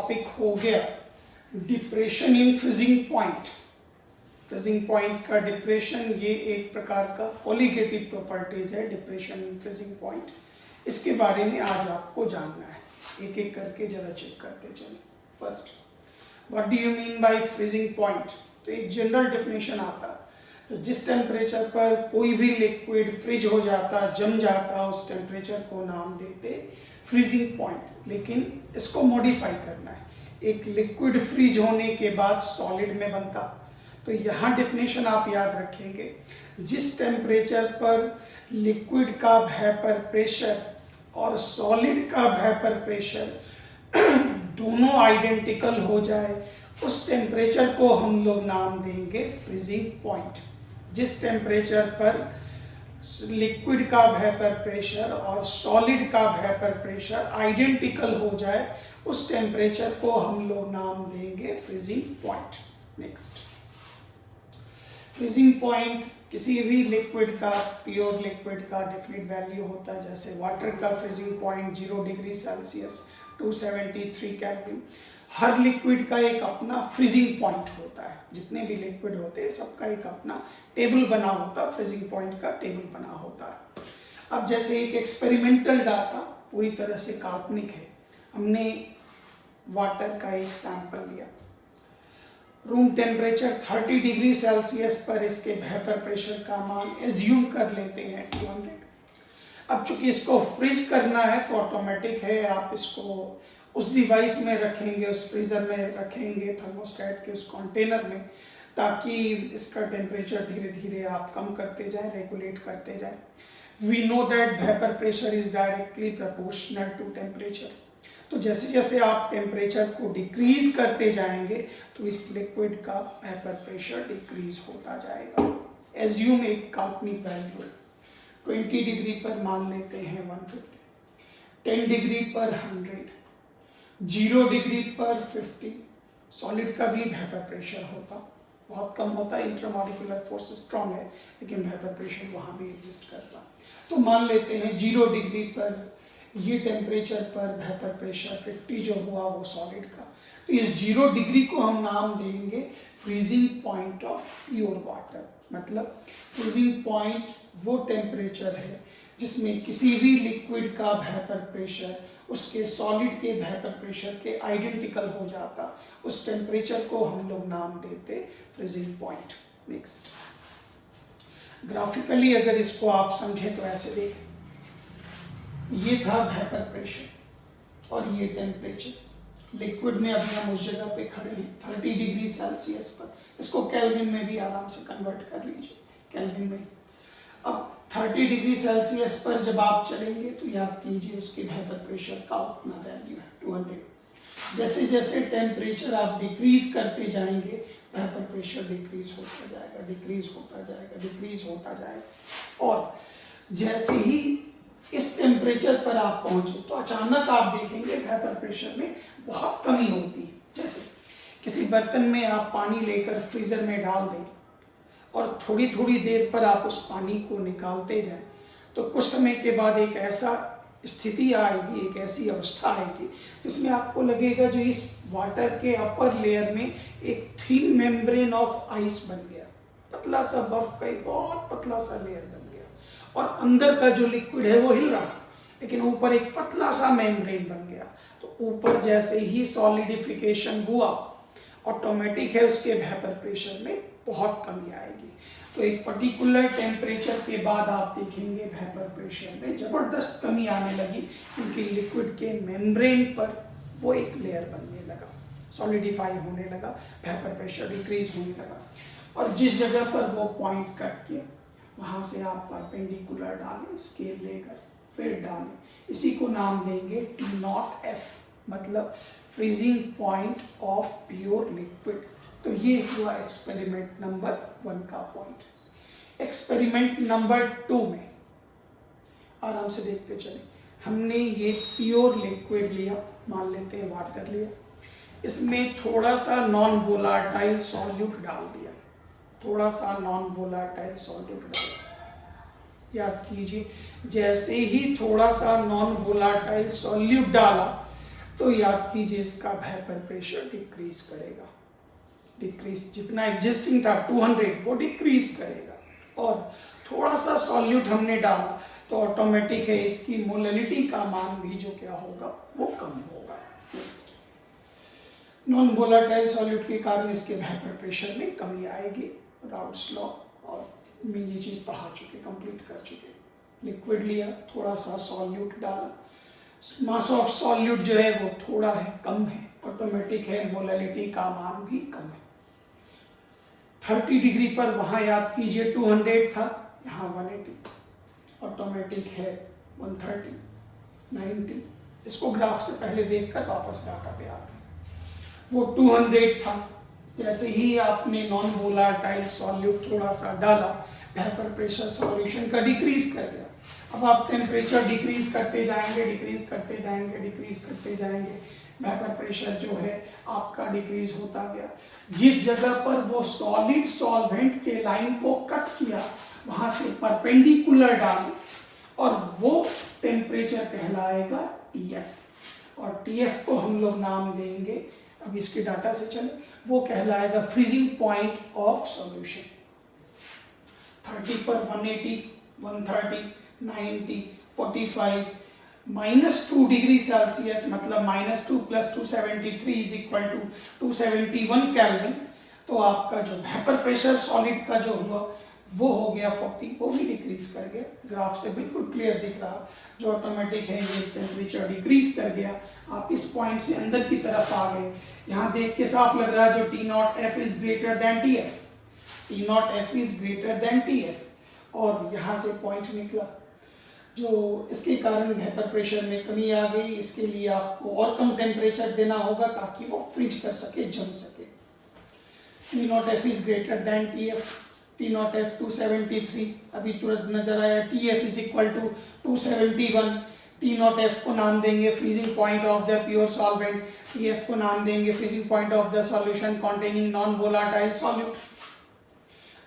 Topic हो गया depression in freezing point. Freezing point का डिप्रेशन ये एक प्रकार का कोलिगेटिव प्रॉपर्टीज है डिप्रेशन इन फ्रीजिंग पॉइंट। इसके बारे में आज आपको जानना है, एक एक करके जरा चेक करते चलें। First, what do you mean by freezing point? तो एक जनरल डेफिनेशन आता है, तो जिस टेम्परेचर पर कोई भी लिक्विड फ्रीज हो जाता, जम जाता, उस टेम्परेचर को नाम देते फ्रीजिंग पॉइंट। लेकिन इसको मॉडिफाई करना है, एक लिक्विड फ्रीज होने के बाद सॉलिड में बनता। तो यहाँ डेफिनेशन आप याद रखेंगे, जिस टेम्परेचर पर लिक्विड का वेपर प्रेशर और सॉलिड का वेपर प्रेशर दोनों आइडेंटिकल हो जाए, उस टेम्परेचर को हम लोग नाम देंगे फ्रीजिंग पॉइंट। जिस टेम्परेचर पर लिक्विड का वेपर प्रेशर और सॉलिड का वेपर प्रेशर आइडेंटिकल हो जाए, उस टेम्परेचर को हम लोग नाम देंगे freezing point. Next, freezing point किसी भी लिक्विड का, प्योर लिक्विड का डेफिनेट वैल्यू होता है। जैसे वाटर का freezing point 0 degree Celsius 273 kelvin. हर लिक्विड का एक अपना फ्रीजिंग पॉइंट होता है, जितने भी लिक्विड होते हैं सबका एक अपना टेबल बना होता है, फ्रीजिंग पॉइंट का टेबल बना होता है। अब जैसे एक एक्सपेरिमेंटल डाटा पूरी तरह से काल्पनिक है, हमने वाटर का एक सैंपल लिया, रूम टेम्परेचर 30 डिग्री सेल्सियस पर इसके वेपर प्रेशर का मान एज्यूम कर लेते हैं 200। अब चूंकि इसको फ्रीज करना है तो ऑटोमेटिक है, आप इसको उस डिवाइस में रखेंगे, उस फ्रीजर में रखेंगे, थर्मोस्टेट के उस कंटेनर में, ताकि इसका टेम्परेचर धीरे धीरे आप कम करते जाएं, रेगुलेट करते जाएं। We know that vapour pressure is directly proportional to temperature. तो जैसे जैसे आप टेम्परेचर को डिक्रीज करते जाएंगे तो इस लिक्विड का वेपर प्रेशर डिक्रीज होता जाएगा। एज्यूम एक काल्पनिक वैल्यू 20 डिग्री पर मान लेते हैं 150, 10 डिग्री पर 100, 0 डिग्री पर 50। सॉलिड का भी वेपर प्रेशर होता, बहुत कम होता है, इंट्रामॉलिक्यूलर फोर्स स्ट्रॉन्ग है, लेकिन वेपर प्रेशर वहाँ भी एग्जिस्ट करता। तो मान लेते हैं 0 डिग्री पर ये टेम्परेचर पर वेपर प्रेशर 50 जो हुआ वो सॉलिड का। तो इस 0 डिग्री को हम नाम देंगे freezing point of pure water. मतलब फ्रीजिंग पॉइंट वो टेम्परेचर है जिसमें किसी भी लिक्विड का वेपर प्रेशर उसके सॉलिड के वेपर प्रेशर के आइडेंटिकल हो जाता, उस टेम्परेचर को हम लोग नाम देते फ्रीजिंग पॉइंट। नेक्स्ट, ग्राफिकली अगर इसको आप समझें तो ऐसे देखें, ये था वेपर प्रेशर और ये टेम्परेचर। लिक्विड में अभी हम उस जगह पे खड़े हैं 30 डिग्री सेल्सियस पर, इसको केल्विन में भी आराम से कन्वर्ट कर लीजिए, केल्विन में। अब 30 डिग्री सेल्सियस पर जब आप चलेंगे तो याद कीजिए उसके वेपर प्रेशर का उतना वैल्यू है 200। जैसे जैसे टेम्परेचर आप डिक्रीज करते जाएंगे, वेपर प्रेशर डिक्रीज होता जाएगा, डिक्रीज होता जाएगा, डिक्रीज होता जाएगा। और जैसे ही इस टेम्परेचर पर आप पहुंचे तो अचानक आप देखेंगे वेपर प्रेशर में बहुत कमी होती है। जैसे किसी बर्तन में आप पानी लेकर फ्रीजर में डाल दें और थोड़ी थोड़ी देर पर आप उस पानी को निकालते जाएं, तो कुछ समय के बाद एक ऐसा स्थिति आएगी, एक ऐसी अवस्था आएगी जिसमें आपको लगेगा जो इस वाटर के अपर लेयर में एक थिन मेम्ब्रेन ऑफ आइस बन गया, पतला सा बर्फ का एक बहुत पतला सा लेयर बन गया, और अंदर का जो लिक्विड है वो हिल रहा, लेकिन ऊपर एक पतला सा मेम्ब्रेन बन गया। तो ऊपर जैसे ही सॉलिडिफिकेशन हुआ, ऑटोमेटिक है उसके वेपर प्रेशर में बहुत कमी आएगी। तो एक पर्टिकुलर टेम्परेचर के बाद आप देखेंगे वेपर प्रेशर में जबरदस्त कमी आने लगी, क्योंकि लिक्विड के मेम्ब्रेन पर वो एक लेयर बनने लगा, सॉलिडिफाई होने लगा, वेपर प्रेशर डिक्रीज होने लगा। और जिस जगह पर वो पॉइंट कट किया वहाँ से आप परपेंडिकुलर डालें, स्केल लेकर फिर डालें, इसी को नाम देंगे T0F, मतलब freezing point of pure liquid. तो ये हुआ एक्सपेरिमेंट नंबर 1 का पॉइंट। एक्सपेरिमेंट नंबर 2 में आराम से देखते चले, हमने ये प्योर लिक्विड लिया, मान लेते हैं वाटर लिया, इसमें थोड़ा सा नॉन वोलाटाइल सॉल्यूट डाल दिया, थोड़ा सा नॉन वोलाटाइल सॉल्यूट डाला। याद कीजिए, जैसे ही थोड़ा सा नॉन वोलाटाइल सॉल्यूट डाला, तो याद कीजिए इसका वेपर प्रेशर डिक्रीज करेगा, डिक्रीज जितना एग्जिस्टिंग था 200 वो डिक्रीज करेगा। और थोड़ा सा सॉल्यूट हमने डाला तो ऑटोमेटिक है इसकी मोलैलिटी का मान भी जो क्या होगा वो कम होगा। नॉन वोलेटाइल सॉल्यूट के कारण इसके वेपर प्रेशर में कमी आएगी। राउल्ट्स लॉ और में ये चीज पढ़ा चुके, कंप्लीट कर चुके। लिक्विड लिया, थोड़ा सा सॉल्यूट डाला, मास ऑफ सॉल्यूट जो है वो थोड़ा है, कम है, ऑटोमेटिक है मोलैलिटी का मान भी कम है। 30 डिग्री पर वहां याद कीजिए 200 था, यहाँ 180, ऑटोमेटिक है 130, 90। इसको ग्राफ से पहले देखकर वापस डाटा पे आते हैं। वो 200 था, जैसे ही आपने नॉन वोलेटाइल सॉल्यूट थोड़ा सा डाला, वेपर प्रेशर सॉल्यूशन का डिक्रीज कर गया। अब आप टेम्परेचर डिक्रीज करते जाएंगे, डिक्रीज करते जाएंगे, डिक्रीज करते जाएंगे, वेपर प्रेशर जो है आपका डिक्रीज होता गया। जिस जगह पर वो सॉलिड सॉल्वेंट के लाइन को कट किया वहां से परपेंडिकुलर डालें और वो टेम्परेचर कहलाएगा TF। और TF को हम लोग नाम देंगे, अब इसके डाटा से चले, वो कहलाएगा फ्रीजिंग पॉइंट ऑफ सॉल्यूशन। 30 पर 180, 130, 90, 45, -2 डिग्री सेल्सियस मतलब -2 + 273 = 271 केल्विन। तो आपका जो वेपर प्रेशर सॉलिड का जो हुआ वो हो गया 40, वो भी डिक्रीज कर गया। ग्राफ से बिल्कुल क्लियर दिख रहा, जो ऑटोमेटिक है ये टेम्परेचर डिक्रीज कर गया। आप इस पॉइंट से अंदर की तरफ आ गए। यहाँ देख के साफ लग रहा है जो T0F is greater than TF, T0F is greater than TF। और यहाँ से पॉइंट निकला जो इसके कारण वेपर प्रेशर में कमी आ गई। इसके लिए आपको और कम टेम्परेचर देना होगा ताकि वो फ्रीज कर सके, जम सके। T0F is greater than TF, T0F 273, अभी तुरंत नजर आया। TF = 271, T0F को नाम देंगे freezing point of the pure solvent, TF को नाम देंगे freezing point of the solution containing non volatile solute.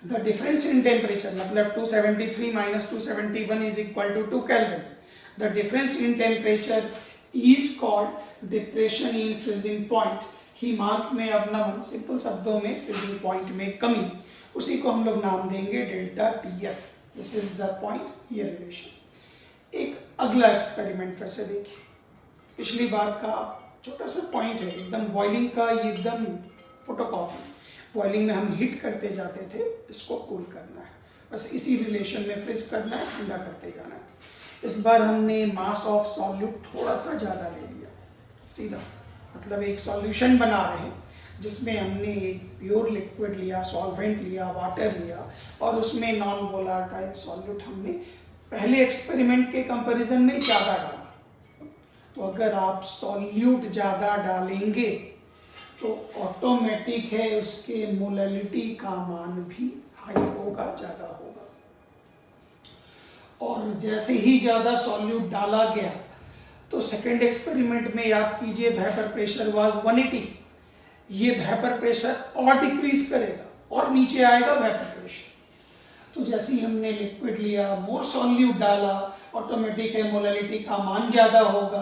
The difference in temperature मतलब 273 - 271 = 2 kelvin. The difference in temperature is called depression in freezing point. हिमांक में अवनमन, simple शब्दों में freezing point में कमी, उसी को हम लोग नाम देंगे delta TF। This is the point, ये रिलेशन। एक अगला एक्सपेरिमेंट फिर से देखिए। पिछली बार का छोटा सा पॉइंट है, एकदम बॉइलिंग का, ये एकदम फोटोकॉपी। बॉइलिंग में हम हीट करते जाते थे, इसको कूल करना है, बस इसी रिलेशन में फ्रीज करना है, ठंडा करते जाना है। इस बार हमने मास ऑफ सॉल्यूट थोड़ा सा ज़्यादा ले लिया, सीधा मतलब एक सॉल्यूशन बना रहे हैं जिसमें हमने एक प्योर लिक्विड लिया, सॉल्वेंट लिया, वाटर लिया और उसमें नॉन वोलेटाइल सॉल्यूट हमने पहले एक्सपेरिमेंट के कंपैरिजन में ज़्यादा डाला। तो अगर आप सॉल्यूट ज़्यादा डालेंगे तो ऑटोमेटिक है उसके मोलैलिटी का मान भी हाई होगा, ज़्यादा होगा। और जैसे ही ज़्यादा सॉल्यूट डाला गया तो सेकेंड एक्सपेरिमेंट में याद कीजिए वेपर प्रेशर वाज 180। ये वेपर प्रेशर और डिक्रीज करेगा और नीचे आएगा वेपर प्रेशर। तो जैसे ही हमने लिक्विड लिया, मोर सॉल्यूट डाला, ऑटोमेटिक है मोलैलिटी का मान ज़्यादा होगा।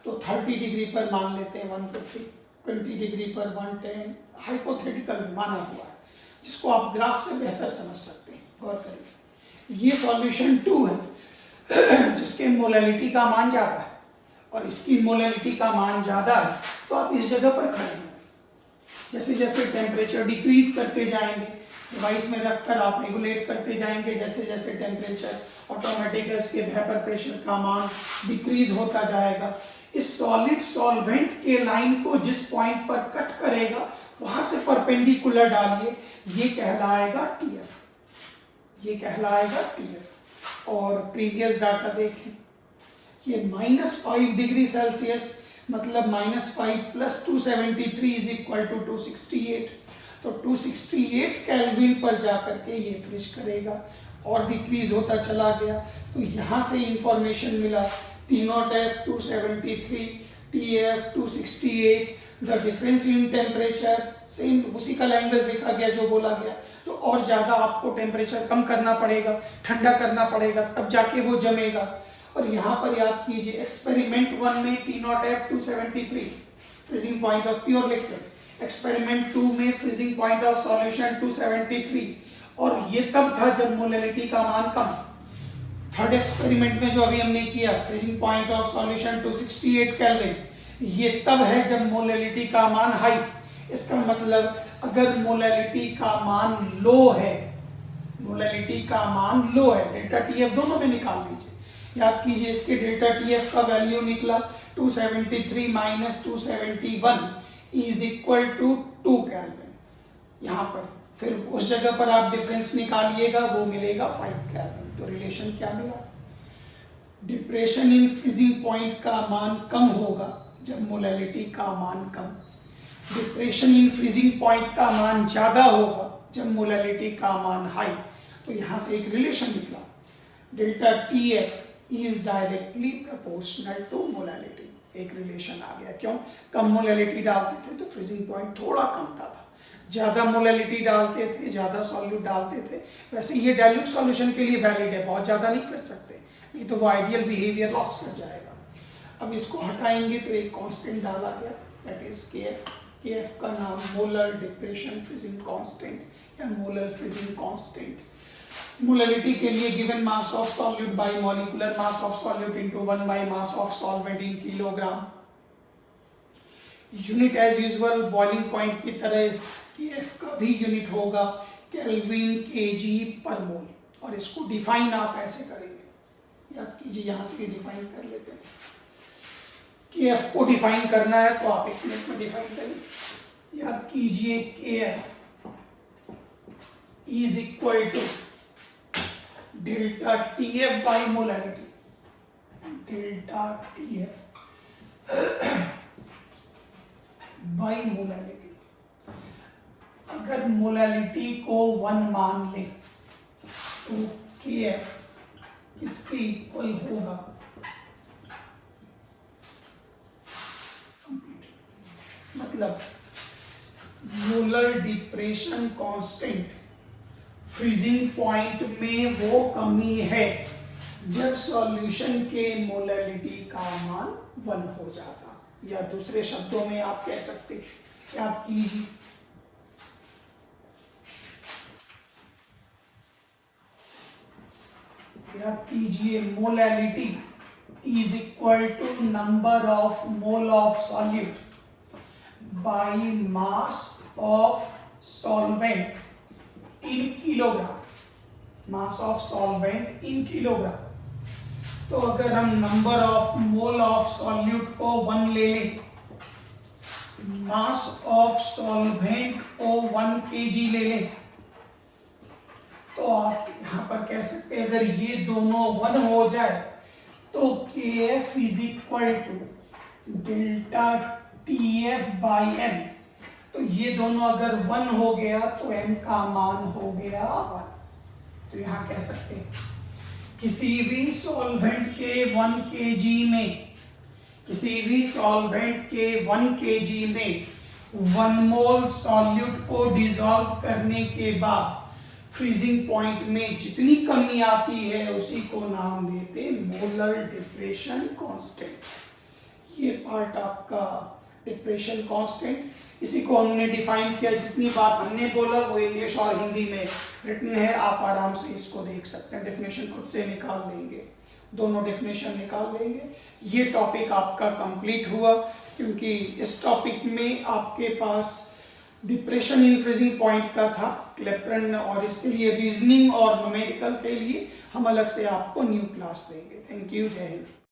तो 30 डिग्री पर मान लेते हैं 150, 20 डिग्री पर 110, हाइपोथेटिकल माना हुआ है, जिसको आप ग्राफ से बेहतर समझ सकते हैं। गौर करिए, ये सॉल्यूशन 2 है जिसके मोलैलिटी का मान ज़्यादा है और इसकी मोलैलिटी का मान ज़्यादा है। तो आप इस जगह पर खड़े हैं। जैसे जैसे टेम्परेचर डिक्रीज करते जाएंगे, डिवाइस में रखकर आप रेगुलेट करते जाएंगे, जैसे जैसे टेम्परेचर ऑटोमेटिक है उसके वेपर प्रेशर का मान डिक्रीज होता जाएगा। इस सॉलिड सॉल्वेंट के लाइन को जिस पॉइंट पर कट करेगा वहां से परपेंडिकुलर डालिए, ये कहलाएगा TF, ये कहलाएगा TF। और प्रीवियस डाटा देखें, ये -5 डिग्री सेल्सियस मतलब -5 + 273 = 268। तो 268 केल्विन पर जाकर के ये फ्रीज करेगा और डिक्रीज होता चला गया। तो यहाँ से इंफॉर्मेशन मिला T0F 273, TF 268, the difference in temperature same, उसी का लैंग्वेज लिखा गया जो बोला गया। तो और ज़्यादा आपको टेम्परेचर कम करना पड़ेगा, ठंडा करना पड़ेगा, तब जाके वो जमेगा। और यहाँ पर याद कीजिए एक्सपेरिमेंट 1 में T0F 273 freezing point of pure liquid, experiment 2 में फ्रीजिंग पॉइंट ऑफ सॉल्यूशन 273, और ये तब था जब मोलैलिटी का मान कम। थर्ड एक्सपेरिमेंट में जो अभी हमने किया freezing point of solution 268 kelvin, ये तब है जब मोलैलिटी का मान हाई। इसका मतलब अगर मोलैलिटी का मान लो है, मोलैलिटी का मान लो है, डेल्टा टीएफ दोनों में निकाल लीजिए। याद कीजिए इसके डेल्टा टीएफ का वैल्यू निकला 273 minus 271 is equal to 2 kelvin. यहाँ पर फिर उस जगह पर आप डिफरेंस निकालिएगा, वो मिलेगा 5 केल्विन। तो रिलेशन क्या मिला? डिप्रेशन इन फ्रीजिंग पॉइंट का मान कम होगा जब मोलैलिटी का मान कम, डिप्रेशन इन फ्रीजिंग पॉइंट का मान ज्यादा होगा जब मोलैलिटी का मान हाई। तो यहां से एक रिलेशन निकला, delta TF is directly proportional to molality. एक रिलेशन आ गया। क्यों? कम मोलैलिटी डालते थे तो फ्रीजिंग पॉइंट थोड़ा कम था, ज्यादा मोलैलिटी डालते थे, ज्यादा सॉल्यूट डालते थे। वैसे ये डाइल्यूट सॉल्यूशन के लिए वैलिड है, बहुत ज्यादा नहीं कर सकते, नहीं तो वो आइडियल बिहेवियर लॉस कर जाएगा। अब इसको हटाएंगे तो एक कांस्टेंट डाला गया, दैट इज केएफ। केएफ का नाम मोलर डिप्रेशन फ्रीजिंग कांस्टेंट या मोलर फ्रीजिंग कांस्टेंट। मोलैलिटी के लिए given mass of solute by molecular mass of solute into 1 by mass of solvent in kilogram. Unit as usual boiling point की तरह KF का भी unit होगा kelvin KG पर मोल। और इसको डिफाइन आप ऐसे करेंगे, याद कीजिए यहां से डिफाइन कर लेते हैं। केएफ को डिफाइन करना है तो आप एक मिनट में डिफाइन करेंगे। याद कीजिए KF is equal to delta TF by molality, delta TF by molality. अगर मोलैलिटी को 1 मान ले तो केएफ किसके इक्वल होगा? मतलब molar depression constant freezing point में वो कमी है जब सॉल्यूशन के मोलैलिटी का मान 1 हो जाता, या दूसरे शब्दों में आप कह सकते हैं, आप कीजिए याद कीजिए molality is equal to number of mole of solute by mass of solvent in kilogram, mass of solvent in kilogram. तो अगर हम number of mole of solute को 1 ले लें, मास ऑफ सॉल्वेंट को 1 kg ले लें, तो आप यहां पर कह सकते हैं अगर ये दोनों 1 हो जाए तो KF is equal to delta TF by M। तो ये दोनों अगर 1 हो गया तो M का मान हो गया 1। तो यहां कह सकते हैं किसी भी सॉल्वेंट के 1 kg में, किसी भी सॉल्वेंट के 1 kg में 1 मोल सॉल्यूट को डिसॉल्व करने के बाद फ्रीजिंग पॉइंट में जितनी कमी आती है उसी को नाम देते मोलर डिप्रेशन कांस्टेंट। ये पार्ट आपका डिप्रेशन कांस्टेंट, इसी को हमने डिफाइन किया। जितनी बात हमने बोला वो इंग्लिश और हिंदी में रिटन है, आप आराम से इसको देख सकते हैं। डेफिनेशन खुद से निकाल लेंगे, दोनों डेफिनेशन निकाल लेंगे। ये टॉपिक आपका कंप्लीट हुआ, क्योंकि इस टॉपिक में आपके पास डिप्रेशन इन फ्रीजिंग पॉइंट का था क्लेप्टन, और इसके लिए रीजनिंग और न्यूमेरिकल के लिए हम अलग से आपको न्यू क्लास देंगे। थैंक यू, जय हिंद।